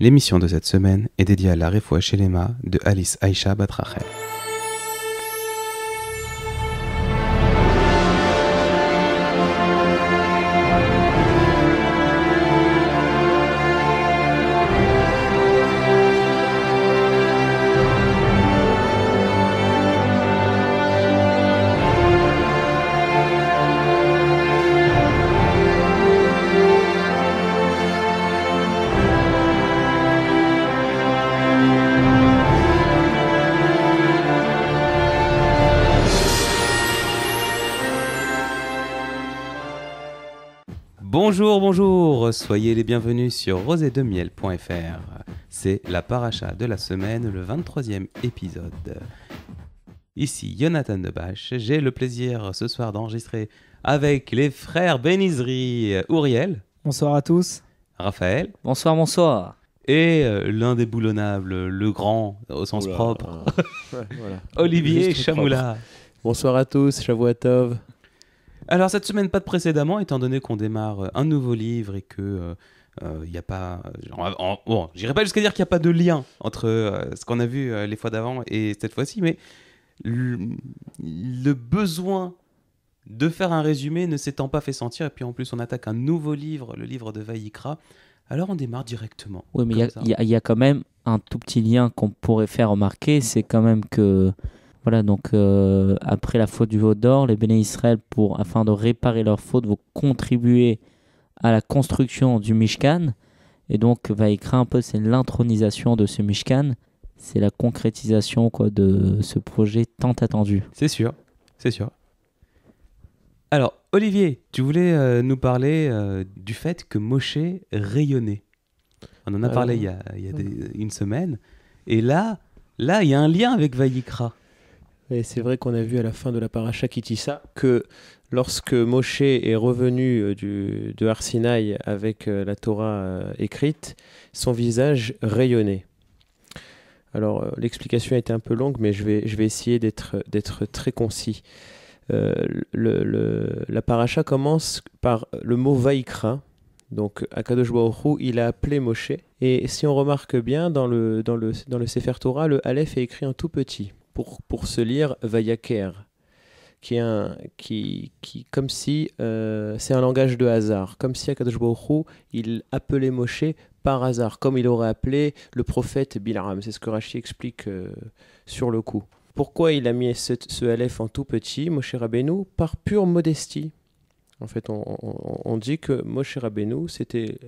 L'émission de cette semaine est dédiée à la Refoua Shelema de Alice Aïcha Batrachel. Bonjour, soyez les bienvenus sur rosédemiel.fr. C'est la paracha de la semaine, le 23e épisode. Ici Jonathan Debache, j'ai le plaisir ce soir d'enregistrer avec les frères Benizri, Ouriel. Bonsoir à tous. Raphaël. Bonsoir. Et l'indéboulonnable, le grand au sens propre, voilà. Olivier Chamoula. Bonsoir à tous, Shavua Tov. Alors cette semaine, pas de précédemment, étant donné qu'on démarre un nouveau livre et que il n'y a pas... bon, j'irai pas jusqu'à dire qu'il n'y a pas de lien entre ce qu'on a vu les fois d'avant et cette fois-ci, mais le besoin de faire un résumé ne s'étant pas fait sentir, et puis en plus on attaque un nouveau livre, le livre de Vaïkra, alors on démarre directement. Oui, mais il y a quand même un tout petit lien qu'on pourrait faire remarquer, c'est quand même que... Voilà, donc après la faute du veau d'or, les Béné Israël, afin de réparer leur faute, vont contribuer à la construction du Mishkan. Et donc, Vaïkra, un peu, c'est l'intronisation de ce Mishkan. C'est la concrétisation de ce projet tant attendu. C'est sûr. Alors, Olivier, tu voulais nous parler du fait que Moshe rayonnait. On en a parlé il y a une semaine. Et là, il y a un lien avec Vaïkra. Et c'est vrai qu'on a vu à la fin de la paracha Kitissa que lorsque Moshe est revenu de Har Sinaï avec la Torah écrite, son visage rayonnait. Alors l'explication a été un peu longue, mais je vais essayer d'être très concis. La paracha commence par le mot Vaïkra. Donc Akadosh Baruch Hu, il a appelé Moshe. Et si on remarque bien, dans le Sefer Torah, le Aleph est écrit en tout petit. Pour se lire Vayaker, qui comme si c'est un langage de hasard, comme si Akadosh Baruch Hu, il appelait Moshe par hasard, comme il aurait appelé le prophète Bilaam. C'est ce que Rashi explique sur le coup. Pourquoi il a mis ce Aleph en tout petit, Moshe Rabbeinu? Par pure modestie. En fait, on dit que Moshe Rabbeinu, c'était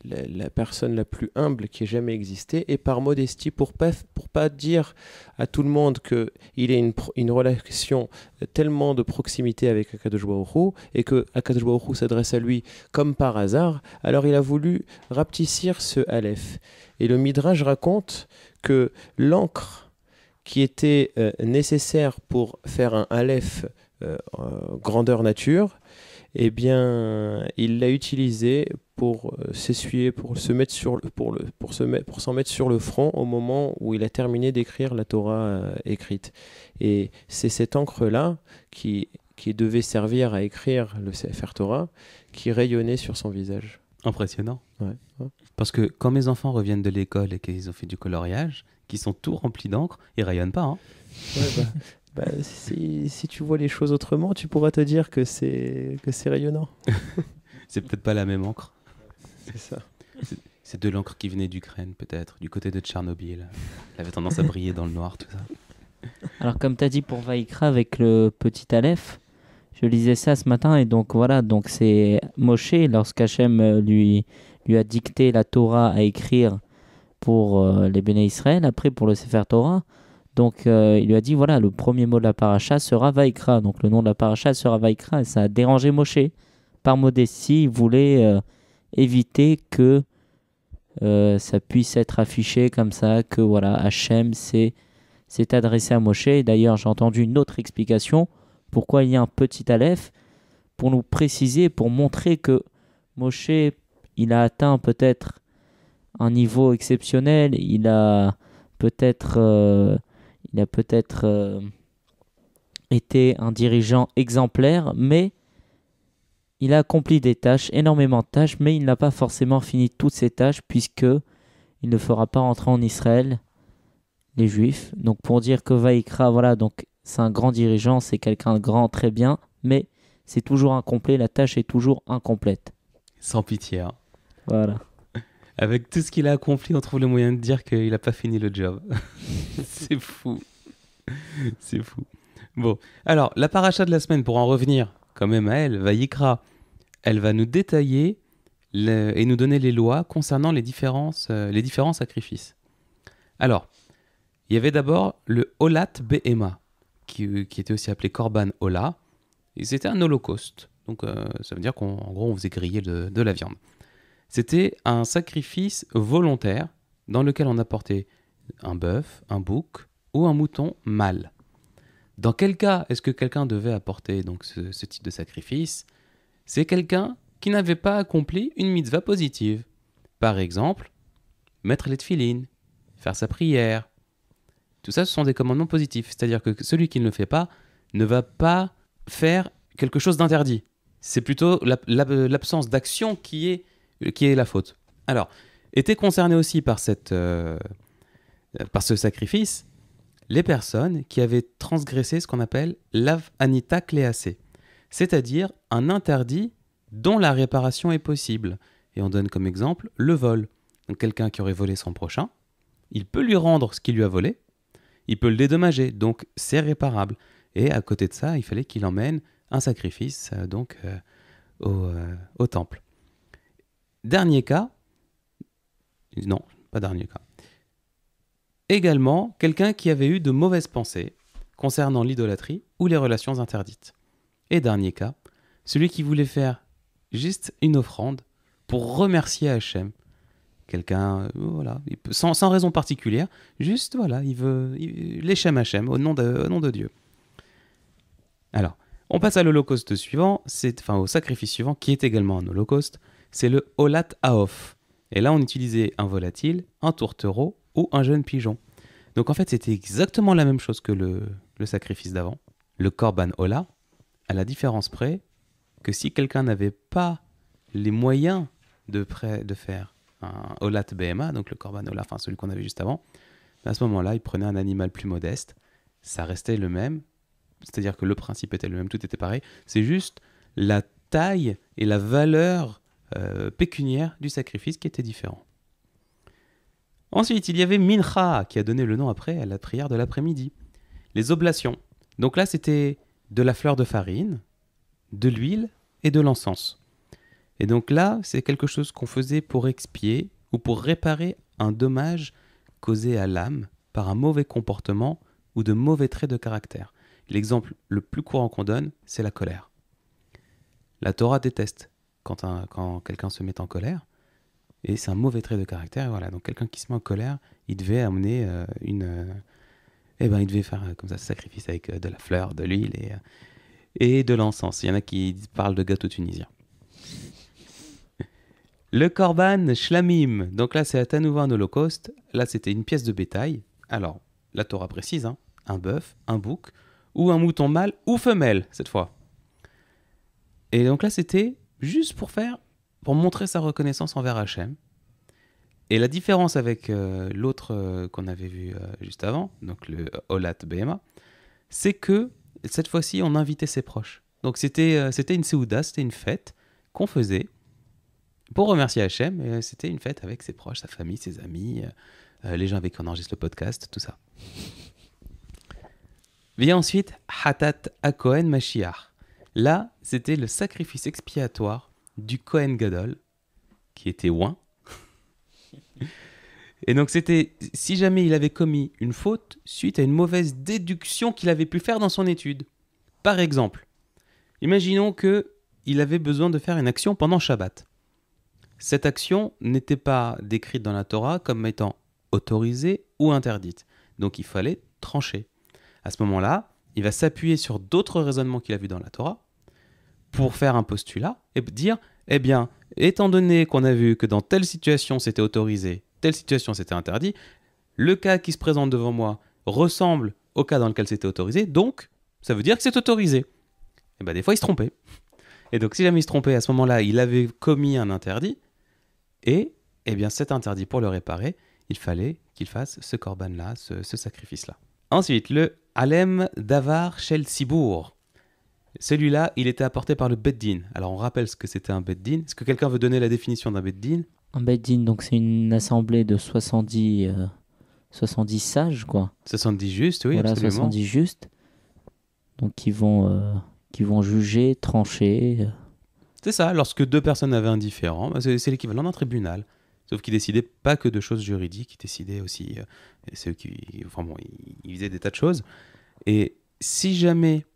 la personne la plus humble qui ait jamais existé, et par modestie, pour pas dire à tout le monde qu'il ait une relation tellement de proximité avec Akadosh Baruch Hu, et que Akadosh Baruch Hu s'adresse à lui comme par hasard, alors il a voulu rapetissir ce Aleph. Et le Midrash raconte que l'encre qui était nécessaire pour faire un Aleph grandeur nature, eh bien, il l'a utilisé pour s'essuyer, pour s'en mettre sur le front au moment où il a terminé d'écrire la Torah écrite. Et c'est cette encre-là qui devait servir à écrire le Sefer Torah qui rayonnait sur son visage. Impressionnant. Ouais. Parce que quand mes enfants reviennent de l'école et qu'ils ont fait du coloriage, qu'ils sont tout remplis d'encre, ils rayonnent pas. Hein. Ouais, si tu vois les choses autrement, tu pourras te dire que c'est rayonnant. C'est peut-être pas la même encre. C'est ça. C'est de l'encre qui venait d'Ukraine, peut-être, du côté de Tchernobyl. Elle avait tendance à briller dans le noir, tout ça. Alors, comme tu as dit pour Vaïkra avec le petit Aleph, je lisais ça ce matin, et donc voilà, donc c'est Moshe, lorsqu'Hachem lui a dicté la Torah à écrire pour les Béné Israël, après pour le Sefer Torah. Donc, il lui a dit, voilà, le premier mot de la paracha sera Vaïkra. Donc, le nom de la paracha sera Vaïkra. Et ça a dérangé Moshe. Par modestie, il voulait éviter que ça puisse être affiché comme ça, que voilà, Hachem s'est adressé à Moshe. Et d'ailleurs, j'ai entendu une autre explication. Pourquoi il y a un petit Aleph? Pour nous préciser, pour montrer que Moshe, il a atteint peut-être un niveau exceptionnel. Il a peut-être été un dirigeant exemplaire, mais il a accompli des tâches, énormément de tâches, mais il n'a pas forcément fini toutes ces tâches, puisque il ne fera pas entrer en Israël les Juifs. Donc pour dire que Vaïkra, voilà, donc c'est un grand dirigeant, c'est quelqu'un de grand, très bien, mais c'est toujours incomplet, la tâche est toujours incomplète. Sans pitié. Hein. Voilà. Avec tout ce qu'il a accompli, on trouve le moyen de dire qu'il n'a pas fini le job. C'est fou. C'est fou. Bon, alors, la paracha de la semaine, pour en revenir quand même à elle, Vaïkra, elle va nous détailler et nous donner les lois concernant les différents sacrifices. Alors, il y avait d'abord le Olat Behema, qui était aussi appelé Korban Ola, et c'était un holocauste. Donc, ça veut dire qu'en gros, on faisait griller de la viande. C'était un sacrifice volontaire dans lequel on apportait un bœuf, un bouc ou un mouton mâle. Dans quel cas est-ce que quelqu'un devait apporter donc ce type de sacrifice ? C'est quelqu'un qui n'avait pas accompli une mitzvah positive. Par exemple, mettre les tefilines, faire sa prière. Tout ça, ce sont des commandements positifs. C'est-à-dire que celui qui ne le fait pas ne va pas faire quelque chose d'interdit. C'est plutôt l'absence d'action qui est la faute. Alors, étaient concernés aussi par ce sacrifice les personnes qui avaient transgressé ce qu'on appelle l'av anita kleasé, c'est-à-dire un interdit dont la réparation est possible. Et on donne comme exemple le vol. Donc quelqu'un qui aurait volé son prochain, il peut lui rendre ce qu'il lui a volé, il peut le dédommager, donc c'est réparable. Et à côté de ça, il fallait qu'il emmène un sacrifice au temple. Dernier cas, non, pas dernier cas. Également, quelqu'un qui avait eu de mauvaises pensées concernant l'idolâtrie ou les relations interdites. Et dernier cas, celui qui voulait faire juste une offrande pour remercier Hachem. Quelqu'un, voilà, sans raison particulière, juste, voilà, il veut l'Echem Hachem au nom de Dieu. Alors, on passe à l'holocauste suivant, au sacrifice suivant, qui est également un holocauste, c'est le Olat Haof. Et là, on utilisait un volatile, un tourtereau ou un jeune pigeon. Donc en fait, c'était exactement la même chose que le sacrifice d'avant, le Korban Ola, à la différence près que si quelqu'un n'avait pas les moyens de faire un Olat Behema, donc le Korban Ola, enfin celui qu'on avait juste avant, à ce moment-là, il prenait un animal plus modeste, ça restait le même, c'est-à-dire que le principe était le même, tout était pareil, c'est juste la taille et la valeur pécuniaire du sacrifice qui était différent. Ensuite, il y avait Mincha, qui a donné le nom après à la prière de l'après-midi. Les oblations. Donc là, c'était de la fleur de farine, de l'huile et de l'encens. Et donc là, c'est quelque chose qu'on faisait pour expier ou pour réparer un dommage causé à l'âme par un mauvais comportement ou de mauvais traits de caractère. L'exemple le plus courant qu'on donne, c'est la colère. La Torah déteste quand quelqu'un se met en colère, et c'est un mauvais trait de caractère. Voilà. Donc quelqu'un qui se met en colère, il devait amener il devait faire comme ça ce sacrifice avec de la fleur, de l'huile et de l'encens. Il y en a qui parlent de gâteau tunisien. Le korban shlamim. Donc là, c'est à nouveau un holocauste. Là, c'était une pièce de bétail. Alors, la Torah précise, hein, un bœuf, un bouc, ou un mouton mâle ou femelle, cette fois. Et donc là, c'était juste pour montrer sa reconnaissance envers Hachem. Et la différence avec l'autre qu'on avait vu juste avant, donc le Olat Behema, c'est que cette fois-ci, on invitait ses proches. Donc c'était une Seouda, c'était une fête qu'on faisait pour remercier Hachem. Et c'était une fête avec ses proches, sa famille, ses amis, les gens avec qui on enregistre le podcast, tout ça. Vient ensuite Hatat HaKohen Mashiach. Là, c'était le sacrifice expiatoire du Kohen Gadol, qui était oint. Et donc c'était, si jamais il avait commis une faute suite à une mauvaise déduction qu'il avait pu faire dans son étude. Par exemple, imaginons qu'il avait besoin de faire une action pendant Shabbat. Cette action n'était pas décrite dans la Torah comme étant autorisée ou interdite. Donc il fallait trancher. À ce moment-là, il va s'appuyer sur d'autres raisonnements qu'il a vus dans la Torah pour faire un postulat et dire, eh bien, étant donné qu'on a vu que dans telle situation c'était autorisé, telle situation c'était interdit, le cas qui se présente devant moi ressemble au cas dans lequel c'était autorisé, donc ça veut dire que c'est autorisé. Et bien des fois il se trompait. Et donc si jamais il se trompait, à ce moment-là, il avait commis un interdit, et eh bien cet interdit, pour le réparer, il fallait qu'il fasse ce korban-là, ce sacrifice-là. Ensuite, le Alem Davar Shel Sibour. Celui-là, il était apporté par le Beddin. Alors, on rappelle ce que c'était un Beddin. Est-ce que quelqu'un veut donner la définition d'un Beddin? Un Beddin, donc c'est une assemblée de 70 sages, quoi. 70 justes, oui, voilà, absolument. 70 justes. Donc, qui vont juger, trancher. C'est ça, lorsque deux personnes avaient un différend, c'est l'équivalent d'un tribunal. Sauf qu'ils décidaient pas que de choses juridiques, ils décidaient aussi, ils faisaient des tas de choses. Et si jamais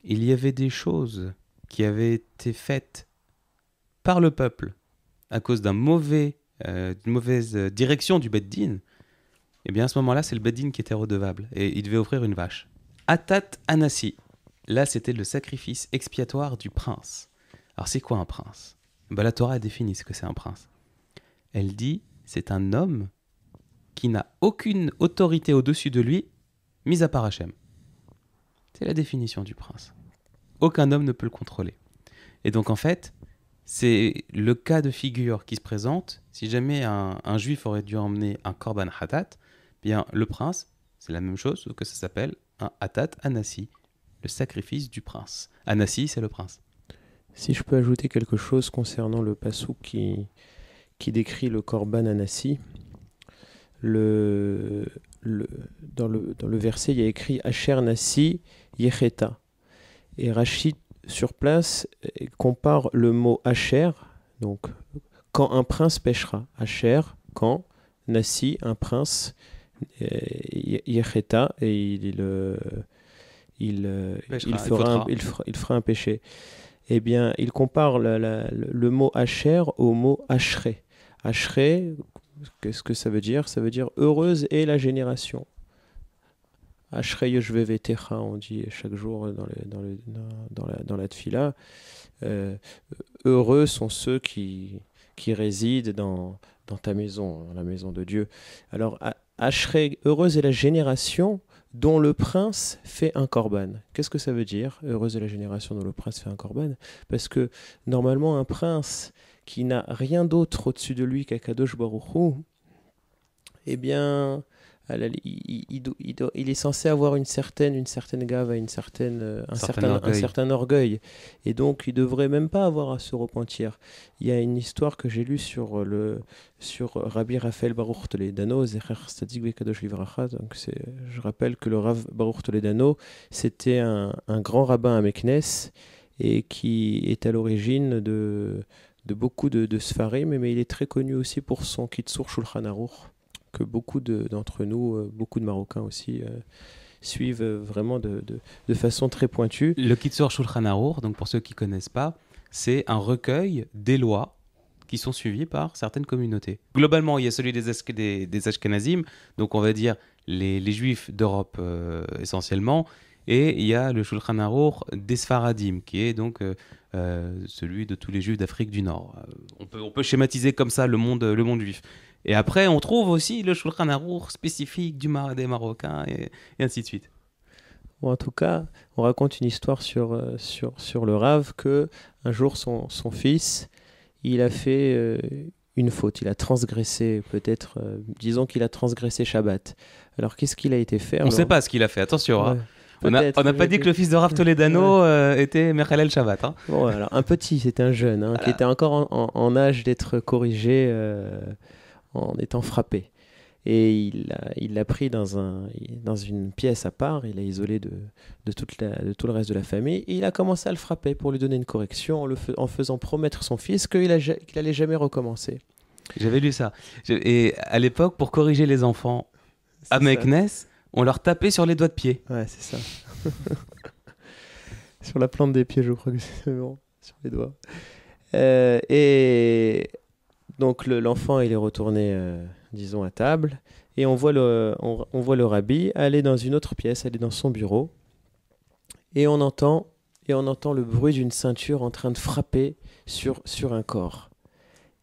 il y avait des choses qui avaient été faites par le peuple à cause d'une mauvaise direction du Beddin, eh bien à ce moment-là, c'est le Beddin qui était redevable et il devait offrir une vache. Atat Anassi, là c'était le sacrifice expiatoire du prince. Alors c'est quoi un prince? La Torah a défini ce que c'est un prince. Elle dit, c'est un homme qui n'a aucune autorité au-dessus de lui, mis à part Hachem. C'est la définition du prince. Aucun homme ne peut le contrôler. Et donc en fait, c'est le cas de figure qui se présente. Si jamais un juif aurait dû emmener un korban hatat, bien le prince, c'est la même chose, sauf que ça s'appelle un hatat anassi, le sacrifice du prince. Anassi, c'est le prince. Si je peux ajouter quelque chose concernant le passouk qui décrit le korban anassi, dans le verset, il y a écrit Asher Nasi Yecheta. Et Rachid, sur place, compare le mot Asher, donc quand un prince péchera. Asher, quand, Nasi, un prince, Yecheta, et il fera un péché. Eh bien, il compare le mot Asher au mot Ashré. Ashré, qu'est-ce que ça veut dire? Ça veut dire heureuse est la génération. Ashrei Yoshvevetecha, on dit chaque jour dans la tfila. Heureux sont ceux qui résident dans ta maison, dans la maison de Dieu. Alors, Ashrei, heureuse est la génération dont le prince fait un korban. Qu'est-ce que ça veut dire? Heureuse est la génération dont le prince fait un korban. Parce que normalement, un prince qui n'a rien d'autre au-dessus de lui qu'Akadosh Baruch Hu, eh bien, il est censé avoir une certaine gave, un certain orgueil. Et donc, il ne devrait même pas avoir à se repentir. Il y a une histoire que j'ai lue sur Rabbi Raphaël Baruch Toledano, Zecher Tzadik Bekadosh Livracha. Donc, je rappelle que le Rav Baruch Toledano, c'était un grand rabbin à Meknes et qui est à l'origine de beaucoup de Sfarim, mais il est très connu aussi pour son Kitsur Shulchan Aruch, que beaucoup d'entre nous, beaucoup de Marocains aussi, suivent vraiment de façon très pointue. Le Kitsur Shulchan Aruch, donc pour ceux qui ne connaissent pas, c'est un recueil des lois qui sont suivies par certaines communautés. Globalement, il y a celui des Ashkenazim, donc on va dire les Juifs d'Europe essentiellement, et il y a le Shulchan Aruch des Sfaradim, qui est donc celui de tous les Juifs d'Afrique du Nord. On peut schématiser comme ça le monde juif. Et après, on trouve aussi le Shulchan Aruch spécifique des Marocains et ainsi de suite. Bon, en tout cas, on raconte une histoire sur le Rav que un jour son fils, il a fait une faute, il a transgressé peut-être, disons qu'il a transgressé Shabbat. Alors qu'est-ce qu'il a été faire? On ne sait pas ce qu'il a fait, attention. Ouais. On n'a pas dit que le fils de Rav Toledano était Mechalel Shabbat. Hein. Bon, alors un petit, c'était un jeune qui était encore en âge d'être corrigé en étant frappé. Et il l'a pris dans une pièce à part, il l'a isolé de tout le reste de la famille, et il a commencé à le frapper pour lui donner une correction en faisant promettre son fils qu'il n'allait jamais recommencer. J'avais lu ça. Et à l'époque, pour corriger les enfants à Meknes, on leur tapait sur les doigts de pied. Ouais, c'est ça. Sur la plante des pieds, je crois que c'est bon. Sur les doigts. Et donc l'enfant, il est retourné, disons, à table. Et on voit le rabbi aller dans une autre pièce, aller dans son bureau. Et on entend le bruit d'une ceinture en train de frapper sur un corps.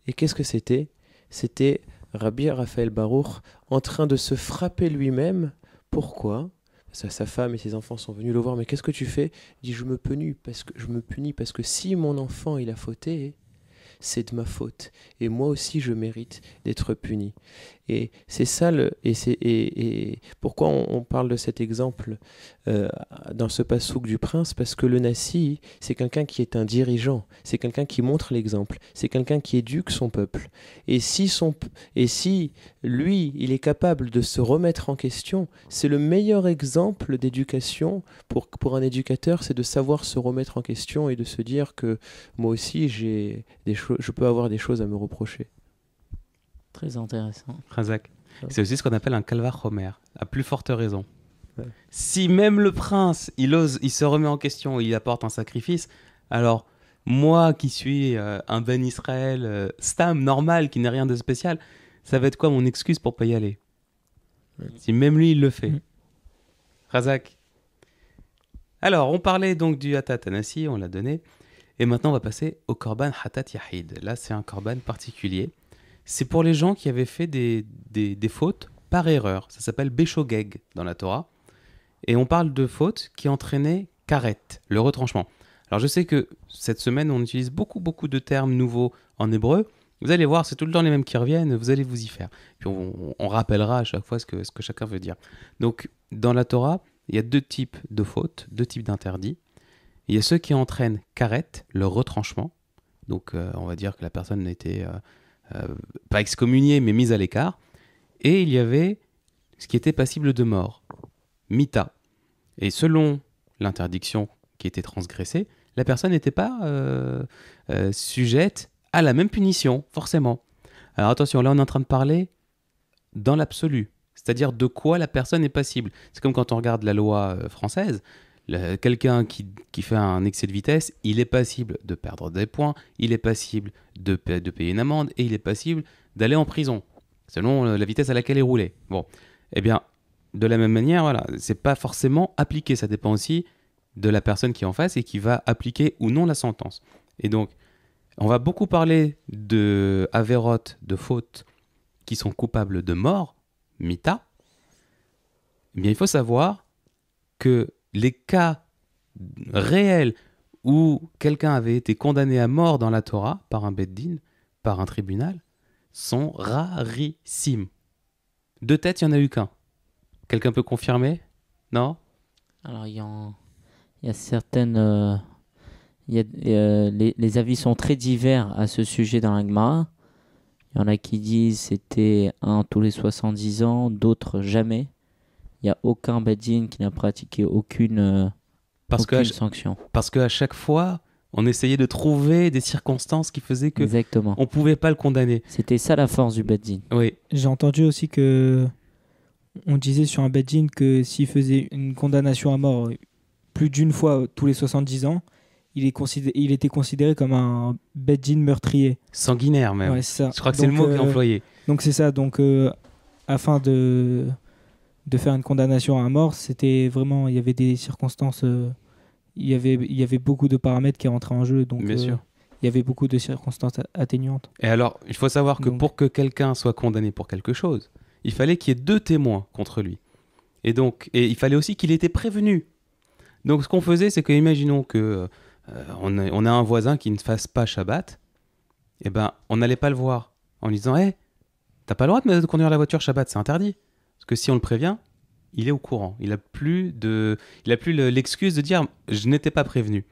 Et qu'est-ce que c'était? C'était Rabbi Raphaël Baruch en train de se frapper lui-même. Pourquoi? Sa femme et ses enfants sont venus le voir. Mais qu'est-ce que tu fais? Il dit, je me punis parce que si mon enfant il a fauté, c'est de ma faute. Et moi aussi, je mérite d'être puni. Et c'est ça, et pourquoi on parle de cet exemple dans ce passouk du prince, parce que le Nassi, c'est quelqu'un qui est un dirigeant, c'est quelqu'un qui montre l'exemple, c'est quelqu'un qui éduque son peuple. Et si lui, il est capable de se remettre en question, c'est le meilleur exemple d'éducation pour un éducateur, c'est de savoir se remettre en question et de se dire que moi aussi, je peux avoir des choses à me reprocher. Très intéressant. Razak. C'est aussi ce qu'on appelle un calvar homer, à plus forte raison. Ouais. Si même le prince, il se remet en question, il apporte un sacrifice, alors moi qui suis un Ben Israël stam, normal, qui n'est rien de spécial, ça va être quoi mon excuse pour pas y aller? Si même lui, il le fait. Razak. Alors, on parlait donc du Hatat Anassi, on l'a donné, et maintenant on va passer au Korban Hatat Yahid. Là, c'est un Korban particulier. C'est pour les gens qui avaient fait des fautes par erreur. Ça s'appelle Béchogeg dans la Torah. Et on parle de fautes qui entraînaient karet, le retranchement. Alors je sais que cette semaine, on utilise beaucoup de termes nouveaux en hébreu. Vous allez voir, c'est tout le temps les mêmes qui reviennent, vous allez vous y faire. Puis on rappellera à chaque fois ce que chacun veut dire. Donc dans la Torah, il y a deux types de fautes, deux types d'interdits. Il y a ceux qui entraînent karet, le retranchement. Donc on va dire que la personne n'était... pas excommunié, mais mis à l'écart. Et il y avait ce qui était passible de mort, mita. Et selon l'interdiction qui était transgressée, la personne n'était pas sujette à la même punition, forcément. Alors attention, là on est en train de parler dans l'absolu, c'est-à-dire de quoi la personne est passible. C'est comme quand on regarde la loi française, quelqu'un qui fait un excès de vitesse, il est passible de perdre des points, il est passible de payer une amende et il est passible d'aller en prison, selon la vitesse à laquelle il roulait. Bon, eh bien, de la même manière, voilà, c'est pas forcément appliqué, ça dépend aussi de la personne qui est en face et qui va appliquer ou non la sentence. Et donc, on va beaucoup parler de avérotes, de fautes qui sont coupables de mort, mita. Eh bien, il faut savoir que les cas réels où quelqu'un avait été condamné à mort dans la Torah par un Beddin, par un tribunal, sont rarissimes. De tête, il n'y en a eu qu'un. Quelqu'un peut confirmer? Non? Alors, il y a certaines... les avis sont très divers à ce sujet dans la Gemara. Il y en a qui disent c'était un tous les 70 ans, d'autres jamais. Il n'y a aucun Beddin qui n'a pratiqué aucune sanction. Parce qu'à chaque fois, on essayait de trouver des circonstances qui faisaient que Exactement. on ne pouvait pas le condamner. C'était ça la force du Beddin. Oui. J'ai entendu aussi que on disait sur un Beddin que s'il faisait une condamnation à mort plus d'une fois tous les 70 ans, il était considéré comme un Beddin meurtrier. Sanguinaire même. Ouais, c'est ça. Je crois que c'est le mot qui est employé. Donc c'est ça. Donc afin de faire une condamnation à mort, c'était vraiment, il y avait des circonstances, il y avait beaucoup de paramètres qui rentraient en jeu, donc Bien sûr. il y avait beaucoup de circonstances atténuantes. Et alors, il faut savoir que pour que quelqu'un soit condamné pour quelque chose, il fallait qu'il y ait 2 témoins contre lui. Et il fallait aussi qu'il ait été prévenu. Donc ce qu'on faisait, c'est que, imaginons que on a un voisin qui ne fasse pas Shabbat, et ben on n'allait pas le voir en lui disant hey, t'as pas le droit de conduire la voiture Shabbat, c'est interdit. Parce que si on le prévient, il est au courant. Il a plus l'excuse de dire je n'étais pas prévenu.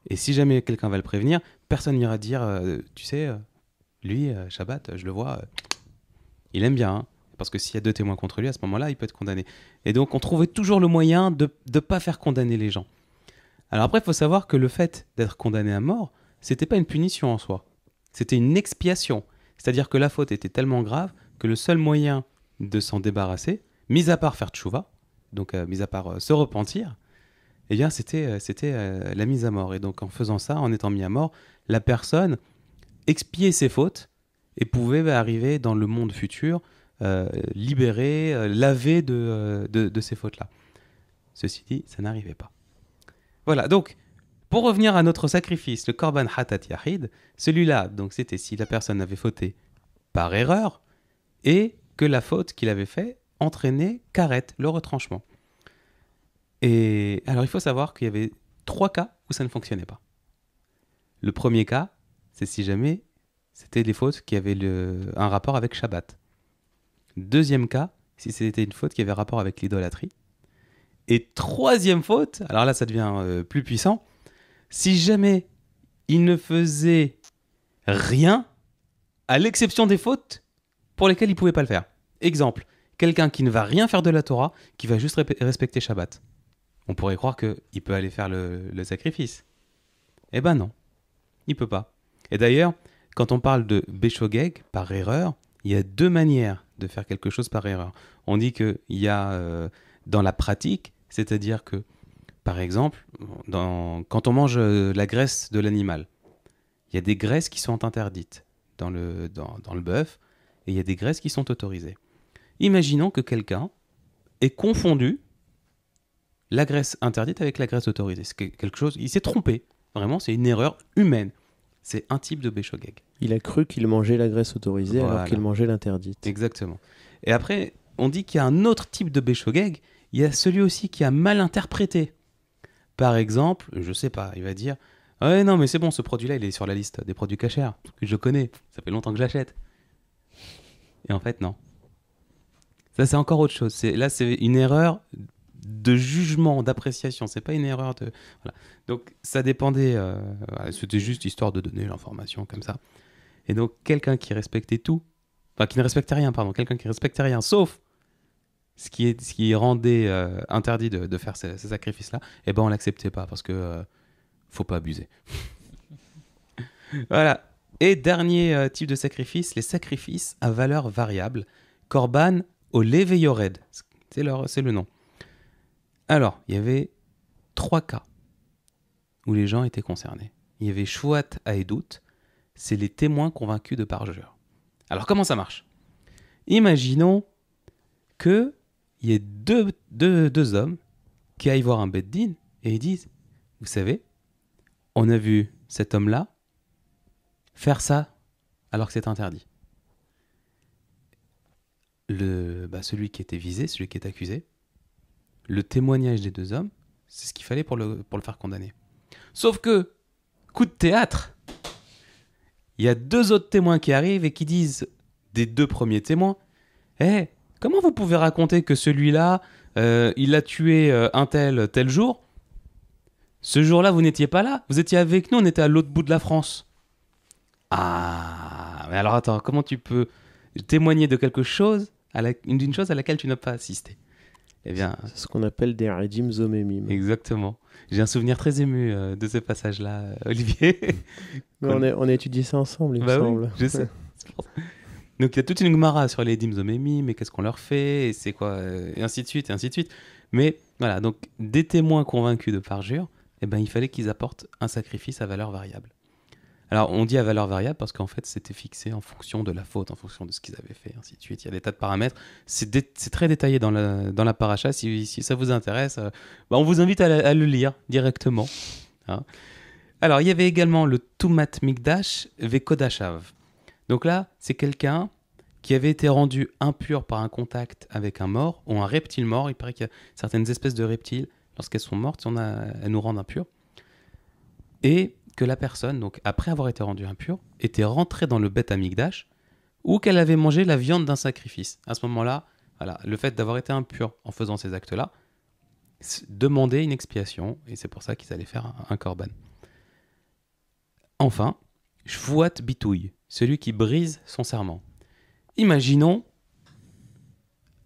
Et si jamais quelqu'un va le prévenir, personne n'ira dire tu sais, lui, Shabbat, je le vois, il aime bien. Hein. Parce que s'il y a 2 témoins contre lui, à ce moment-là, il peut être condamné. Et donc, on trouvait toujours le moyen de ne pas faire condamner les gens. Alors après, il faut savoir que le fait d'être condamné à mort, c'était pas une punition en soi. C'était une expiation. C'est-à-dire que la faute était tellement grave que le seul moyen de s'en débarrasser, mis à part faire tchouva, donc mis à part se repentir, eh bien c'était la mise à mort. Et donc en faisant ça, en étant mis à mort, la personne expiait ses fautes et pouvait arriver dans le monde futur libérée, lavée de ces fautes-là. Ceci dit, ça n'arrivait pas. Voilà, donc pour revenir à notre sacrifice, le Korban Hatat Yahid, celui-là, donc c'était si la personne avait fauté par erreur et que la faute qu'il avait fait entraînait karet, le retranchement. Et alors il faut savoir qu'il y avait 3 cas où ça ne fonctionnait pas. Le premier cas, c'est si jamais c'était des fautes qui avaient un rapport avec Shabbat. Deuxième cas, si c'était une faute qui avait rapport avec l'idolâtrie. Et troisième faute, alors là ça devient plus puissant, si jamais il ne faisait rien, à l'exception des fautes pour lesquelles il ne pouvait pas le faire. Exemple, quelqu'un qui ne va rien faire de la Torah, qui va juste respecter Shabbat. On pourrait croire qu'il peut aller faire le sacrifice. Eh ben non, il peut pas. Et d'ailleurs, quand on parle de Béchogeg, par erreur, il y a 2 manières de faire quelque chose par erreur. On dit qu'il y a dans la pratique, c'est-à-dire que, par exemple, quand on mange la graisse de l'animal, il y a des graisses qui sont interdites dans le bœuf, et il y a des graisses qui sont autorisées. Imaginons que quelqu'un ait confondu la graisse interdite avec la graisse autorisée. C'est quelque chose, il s'est trompé. Vraiment, c'est une erreur humaine. C'est un type de Béchogeg. Il a cru qu'il mangeait la graisse autorisée alors qu'il mangeait l'interdite. Exactement. Et après, on dit qu'il y a un autre type de Béchogeg. Il y a celui aussi qui a mal interprété. Par exemple, je sais pas, il va dire « Ouais, non, mais c'est bon, ce produit-là, il est sur la liste des produits cachers. Que je connais. Ça fait longtemps que j'achète. » Et en fait, non. Ça, c'est encore autre chose. Là, c'est une erreur de jugement, d'appréciation. C'est pas une erreur de... Voilà. Donc, ça dépendait... c'était juste histoire de donner l'information comme ça. Et donc, quelqu'un qui respectait tout... Enfin, qui ne respectait rien, pardon. Quelqu'un qui respectait rien, sauf ce qui rendait interdit de faire ces sacrifices-là, eh ben, on l'acceptait pas parce que faut pas abuser. Voilà. Et dernier type de sacrifice, les sacrifices à valeur variable. Korban au Leve Yored. C'est le nom. Alors, il y avait 3 cas où les gens étaient concernés. Il y avait Shvuat Haedut, c'est les témoins convaincus de parjure. Alors, comment ça marche ? Imaginons qu'il y ait deux hommes qui aillent voir un Beth Din et ils disent « Vous savez, on a vu cet homme-là faire ça alors que c'est interdit. » Celui qui était visé, celui qui est accusé, le témoignage des 2 hommes, c'est ce qu'il fallait pour le faire condamner. Sauf que, coup de théâtre, il y a 2 autres témoins qui arrivent et qui disent des 2 premiers témoins « comment vous pouvez raconter que celui-là, il a tué un tel jour ? Ce jour-là, vous n'étiez pas là. Vous étiez avec nous, on était à l'autre bout de la France. » Ah, mais alors attends, comment tu peux témoigner de quelque chose, d'une chose à laquelle tu n'as pas assisté ? Eh bien, c'est ce qu'on appelle des Redim Zomemim. Exactement. J'ai un souvenir très ému de ce passage-là, Olivier. On a étudié ça ensemble, il me semble. Oui, je sais. Donc il y a toute une Gemara sur les Redim Zomemim, mais qu'est-ce qu'on leur fait, et c'est quoi, et ainsi de suite, et ainsi de suite. Mais voilà, donc des témoins convaincus de parjure, eh ben, il fallait qu'ils apportent un sacrifice à valeur variable. Alors, on dit à valeur variable parce qu'en fait, c'était fixé en fonction de la faute, en fonction de ce qu'ils avaient fait, ainsi de suite. Il y a des tas de paramètres. C'est très détaillé dans la paracha. Si ça vous intéresse, on vous invite à le lire directement. Hein. Alors, il y avait également le Tumat Mikdash Vekodashav. Donc là, c'est quelqu'un qui avait été rendu impur par un contact avec un mort ou un reptile mort. Il paraît qu'il y a certaines espèces de reptiles, lorsqu'elles sont mortes, elles nous rendent impurs. Et que la personne, donc après avoir été rendue impure, était rentrée dans le Beth Amikdash ou qu'elle avait mangé la viande d'un sacrifice. À ce moment-là, voilà, le fait d'avoir été impur en faisant ces actes-là demandait une expiation et c'est pour ça qu'ils allaient faire un korban. Enfin, Shvuat Bitouille, celui qui brise son serment. Imaginons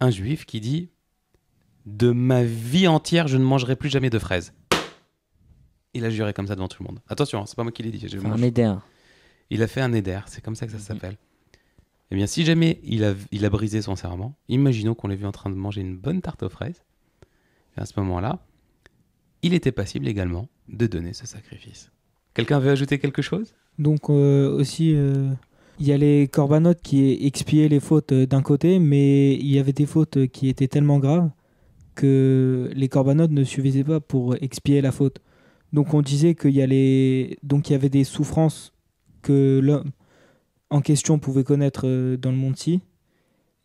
un juif qui dit « De ma vie entière, je ne mangerai plus jamais de fraises ». Il a juré comme ça devant tout le monde. Attention, c'est pas moi qui l'ai dit. Un éder. Il a fait un éder, c'est comme ça que ça s'appelle. Eh bien, si jamais il a brisé son serment, imaginons qu'on l'ait vu en train de manger une bonne tarte aux fraises, et à ce moment-là, il était passible également de donner ce sacrifice. Quelqu'un veut ajouter quelque chose ? Donc aussi, il y a les corbanotes qui expiaient les fautes d'un côté, mais il y avait des fautes qui étaient tellement graves que les corbanotes ne suffisaient pas pour expier la faute. Donc on disait qu'il y avait des souffrances que l'homme en question pouvait connaître dans le monde-ci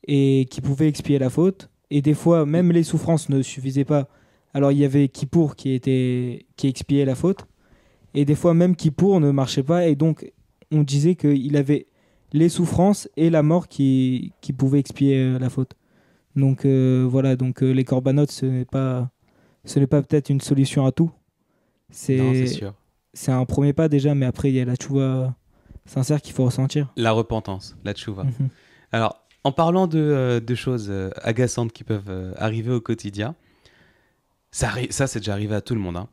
et qui pouvaient expier la faute. Et des fois, même les souffrances ne suffisaient pas. Alors il y avait Kippour qui expiait la faute. Et des fois, même Kippour ne marchait pas. Et donc, on disait qu'il avait les souffrances et la mort qui pouvaient expier la faute. Donc voilà, donc les corbanotes, ce n'est pas peut-être une solution à tout. Non, c'est C'est sûr. c'est un premier pas déjà, mais après il y a la tchouva sincère qu'il faut ressentir. La repentance, la tchouva. Mhm. Alors, en parlant de choses agaçantes qui peuvent arriver au quotidien, ça, c'est déjà arrivé à tout le monde. Hein.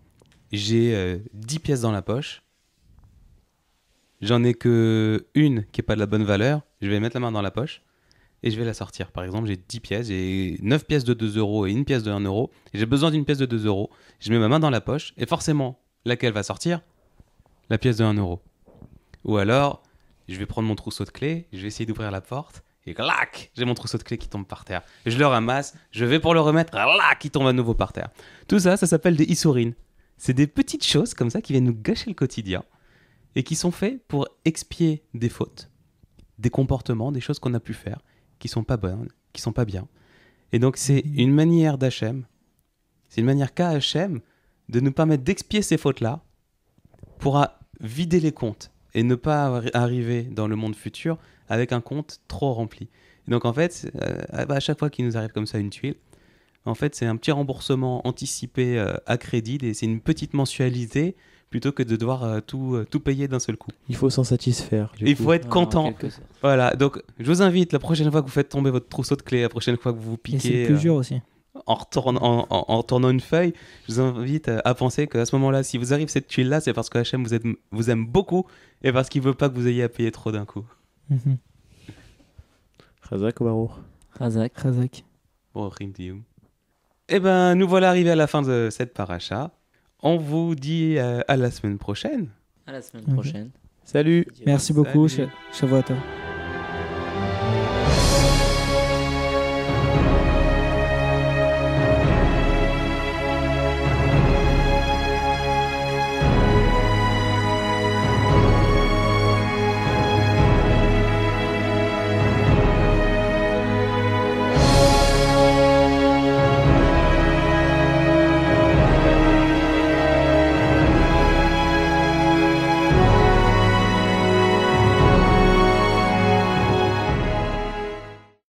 J'ai 10 pièces dans la poche. J'en ai que une qui n'est pas de la bonne valeur. Je vais mettre la main dans la poche et je vais la sortir. Par exemple, j'ai 10 pièces, j'ai 9 pièces de 2 euros et une pièce de 1 euro. Et j'ai besoin d'une pièce de 2 euros. Je mets ma main dans la poche et forcément, laquelle va sortir? La pièce de 1 euro. Ou alors, je vais prendre mon trousseau de clés, je vais essayer d'ouvrir la porte et clac, j'ai mon trousseau de clés qui tombe par terre. Je le ramasse, je vais pour le remettre, clac, il tombe à nouveau par terre. Tout ça, ça s'appelle des issourines. C'est des petites choses comme ça qui viennent nous gâcher le quotidien et qui sont faits pour expier des fautes, des comportements, des choses qu'on a pu faire qui sont pas bonnes, qui sont pas bien. Et donc c'est une manière d'Hachem, c'est une manière qu'a Hachem de nous permettre d'expier ces fautes-là pour vider les comptes et ne pas arriver dans le monde futur avec un compte trop rempli. Et donc en fait, à chaque fois qu'il nous arrive comme ça une tuile, en fait c'est un petit remboursement anticipé à crédit et c'est une petite mensualité plutôt que de devoir tout payer d'un seul coup. Il faut s'en satisfaire. Il faut être En content. quelque sorte. Voilà, donc je vous invite la prochaine fois que vous faites tomber votre trousseau de clés, la prochaine fois que vous vous Et c'est piquez plus dur aussi. en retournant une feuille, je vous invite à penser qu'à ce moment-là, si vous arrive cette tuile-là, c'est parce que Hachem vous aime beaucoup et parce qu'il veut pas que vous ayez à payer trop d'un coup. Mhm. Chazak ou Baruch? Razak. Bon, Rimdium. Eh ben, nous voilà arrivés à la fin de cette paracha. On vous dit à la semaine prochaine. À la semaine Ok. prochaine. Salut! Merci beaucoup, Salut. Shavuot Tov.